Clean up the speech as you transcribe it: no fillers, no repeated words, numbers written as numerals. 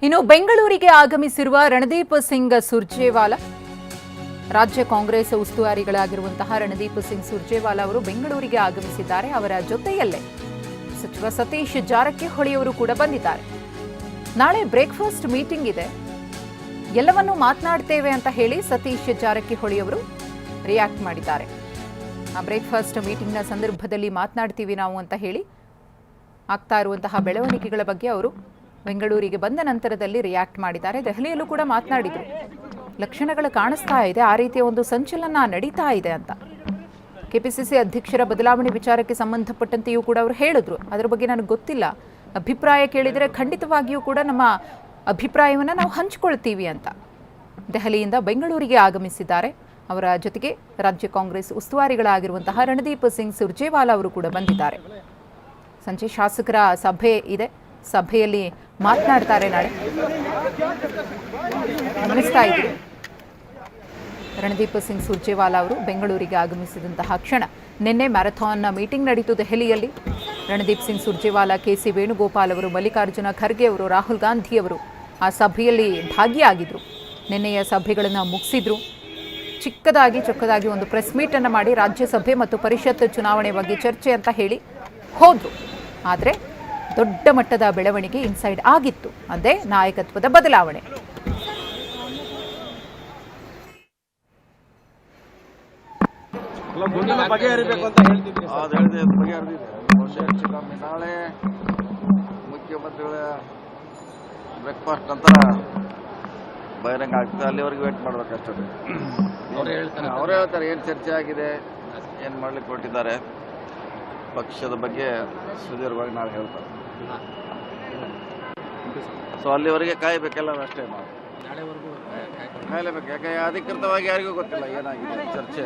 ಇನ್ನು ಬೆಂಗಳೂರಿಗೆ ಆಗಮಿಸಿರುವ ರಣದೀಪ್ ಸಿಂಗ್ ಸುರ್ಜೇವಾಲಾ ರಾಜ್ಯ ಕಾಂಗ್ರೆಸ್ ಉಸ್ತುವಾರಿಗಳಾಗಿರುವಂತಹ ರಣದೀಪ್ ಸಿಂಗ್ ಸುರ್ಜೇವಾಲಾ ಅವರು ಬೆಂಗಳೂರಿಗೆ ಆಗಮಿಸಿದ್ದಾರೆ. ಅವರ ಜೊತೆಯಲ್ಲೇ ಸಚಿವ ಸತೀಶ್ ಜಾರಕಿಹೊಳಿ ಅವರು ಕೂಡ ಬಂದಿದ್ದಾರೆ. ನಾಳೆ ಬ್ರೇಕ್ಫಾಸ್ಟ್ ಮೀಟಿಂಗ್ ಇದೆ, ಎಲ್ಲವನ್ನೂ ಮಾತನಾಡ್ತೇವೆ ಅಂತ ಹೇಳಿ ಸತೀಶ್ ಜಾರಕಿಹೊಳಿ ಅವರು ರಿಯಾಕ್ಟ್ ಮಾಡಿದ್ದಾರೆ. ಆ ಬ್ರೇಕ್ಫಾಸ್ಟ್ ಮೀಟಿಂಗ್ನ ಸಂದರ್ಭದಲ್ಲಿ ಮಾತನಾಡ್ತೀವಿ ನಾವು ಅಂತ ಹೇಳಿ ಆಗ್ತಾ ಇರುವಂತಹ ಬೆಳವಣಿಗೆಗಳ ಬಗ್ಗೆ ಅವರು ಬೆಂಗಳೂರಿಗೆ ಬಂದ ನಂತರದಲ್ಲಿ ರಿಯಾಕ್ಟ್ ಮಾಡಿದ್ದಾರೆ. ದೆಹಲಿಯಲ್ಲೂ ಕೂಡ ಮಾತನಾಡಿದರು. ಲಕ್ಷಣಗಳು ಕಾಣಿಸ್ತಾ ಇದೆ, ಆ ರೀತಿಯ ಒಂದು ಸಂಚಲನ ನಡೀತಾ ಇದೆ ಅಂತ. ಕೆಪಿಸಿಸಿ ಅಧ್ಯಕ್ಷರ ಬದಲಾವಣೆ ವಿಚಾರಕ್ಕೆ ಸಂಬಂಧಪಟ್ಟಂತೆಯೂ ಕೂಡ ಅವರು ಹೇಳಿದ್ರು, ಅದರ ಬಗ್ಗೆ ನನಗೆ ಗೊತ್ತಿಲ್ಲ, ಅಭಿಪ್ರಾಯ ಕೇಳಿದರೆ ಖಂಡಿತವಾಗಿಯೂ ಕೂಡ ನಮ್ಮ ಅಭಿಪ್ರಾಯವನ್ನು ನಾವು ಹಂಚಿಕೊಳ್ತೀವಿ ಅಂತ. ದೆಹಲಿಯಿಂದ ಬೆಂಗಳೂರಿಗೆ ಆಗಮಿಸಿದ್ದಾರೆ. ಅವರ ಜೊತೆಗೆ ರಾಜ್ಯ ಕಾಂಗ್ರೆಸ್ ಉಸ್ತುವಾರಿಗಳಾಗಿರುವಂತಹ ರಣದೀಪ್ ಸಿಂಗ್ ಸುರ್ಜೇವಾಲಾ ಅವರು ಕೂಡ ಬಂದಿದ್ದಾರೆ. ಸಂಜೆ ಶಾಸಕರ ಸಭೆ ಇದೆ, ಸಭೆಯಲ್ಲಿ ಮಾತನಾಡ್ತಾರೆ. ನಾಳೆ ಗಮನಿಸ್ತಾ ಇದ್ದೀವಿ, ರಣದೀಪ್ ಸಿಂಗ್ ಸುರ್ಜೇವಾಲಾ ಅವರು ಬೆಂಗಳೂರಿಗೆ ಆಗಮಿಸಿದಂತಹ ಕ್ಷಣ. ನಿನ್ನೆ ಮ್ಯಾರಥಾನ್ ಮೀಟಿಂಗ್ ನಡೀತು ದೆಹಲಿಯಲ್ಲಿ. ರಣದೀಪ್ ಸಿಂಗ್ ಸುರ್ಜೇವಾಲಾ, ಕೆಸಿ ವೇಣುಗೋಪಾಲ್ ಅವರು, ಮಲ್ಲಿಕಾರ್ಜುನ ಖರ್ಗೆ ಅವರು, ರಾಹುಲ್ ಗಾಂಧಿ ಅವರು ಆ ಸಭೆಯಲ್ಲಿ ಭಾಗಿಯಾಗಿದ್ದರು. ನಿನ್ನೆಯ ಸಭೆಗಳನ್ನು ಮುಗಿಸಿದ್ರು. ಚೊಕ್ಕದಾಗಿ ಒಂದು ಪ್ರೆಸ್ ಮೀಟನ್ನು ಮಾಡಿ ರಾಜ್ಯಸಭೆ ಮತ್ತು ಪರಿಷತ್ ಚುನಾವಣೆ ಬಗ್ಗೆ ಚರ್ಚೆ ಅಂತ ಹೇಳಿ ಹೋದ್ರು. ಆದರೆ ದೊಡ್ಡ ಮಟ್ಟದ ಬೆಳವಣಿಗೆ ಇನ್ಸೈಡ್ ಆಗಿತ್ತು, ಅದೇ ನಾಯಕತ್ವದ ಬದಲಾವಣೆ. ನಾಳೆ ಮುಖ್ಯಮಂತ್ರಿಗಳ ಬ್ರೇಕ್ಫಾಸ್ಟ್ ನಂತರ ಬಹಿರಂಗ ಆಗ್ತದೆ, ಅಲ್ಲಿವರೆಗೆ ವೇಟ್ ಮಾಡ್ಬೇಕಷ್ಟೇ. ಅವರೇ ಹೇಳ್ತಾರೆ ಏನು ಚರ್ಚೆ ಆಗಿದೆ, ಏನು ಮಾಡ್ಲಿಕ್ಕೆ ಹೊರಟಿದ್ದಾರೆ, ಪಕ್ಷದ ಬಗ್ಗೆ ಸುದೀರ್ಘವಾಗಿ ನಾವು ಹೇಳ್ತಾರೆ. ಸೊ ಅಲ್ಲಿವರೆಗೆ ಕಾಯಬೇಕೆಲ್ಲ ಅಷ್ಟೇ, ನಾವು ಕಾಯಲೇಬೇಕು. ಯಾಕೆ ಅಧಿಕೃತವಾಗಿ ಯಾರಿಗೂ ಗೊತ್ತಿಲ್ಲ ಏನಾಗಿದೆ ಚರ್ಚೆ.